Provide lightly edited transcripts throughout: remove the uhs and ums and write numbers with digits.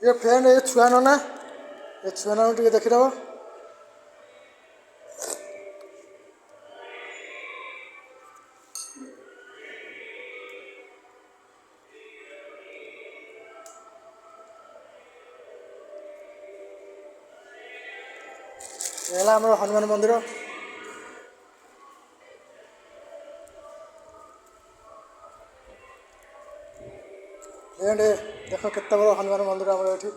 ये फ्रेंड ये छुआ ना ये छुआ ना टे देखीदब ये आम हनुमान मंदिर फ्रेंड देख केते बड़ हनुमान मंदिर आम ये देख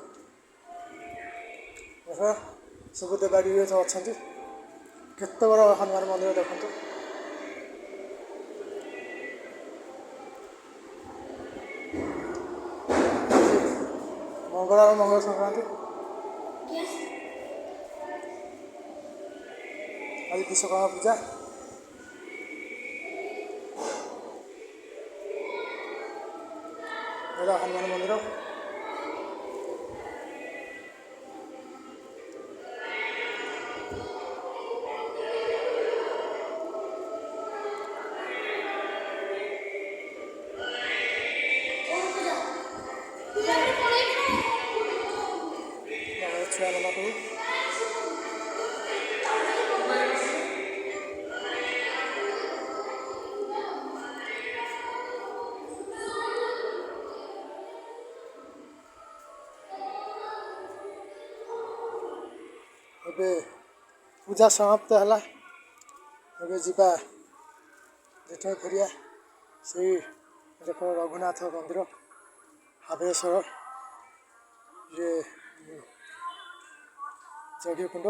सब देवाड़ी अच्छा केते बड़ हनुमान मंदिर देखते मंगलवार मंगल संक्रांति आज विश्वकर्मा पूजा मेरा हनुमान मंदिर छुआ बना को ଏବେ ପୂଜା ସମାପ୍ତ ହେଲା ଏବେ ଯିବା ରିଟର୍ନ କରିବା ସେଇ ଦେଖ ରଘୁନାଥ ମନ୍ଦିର ହାବେଶ୍ୱର ଯଜ୍ଞକୁଣ୍ଡ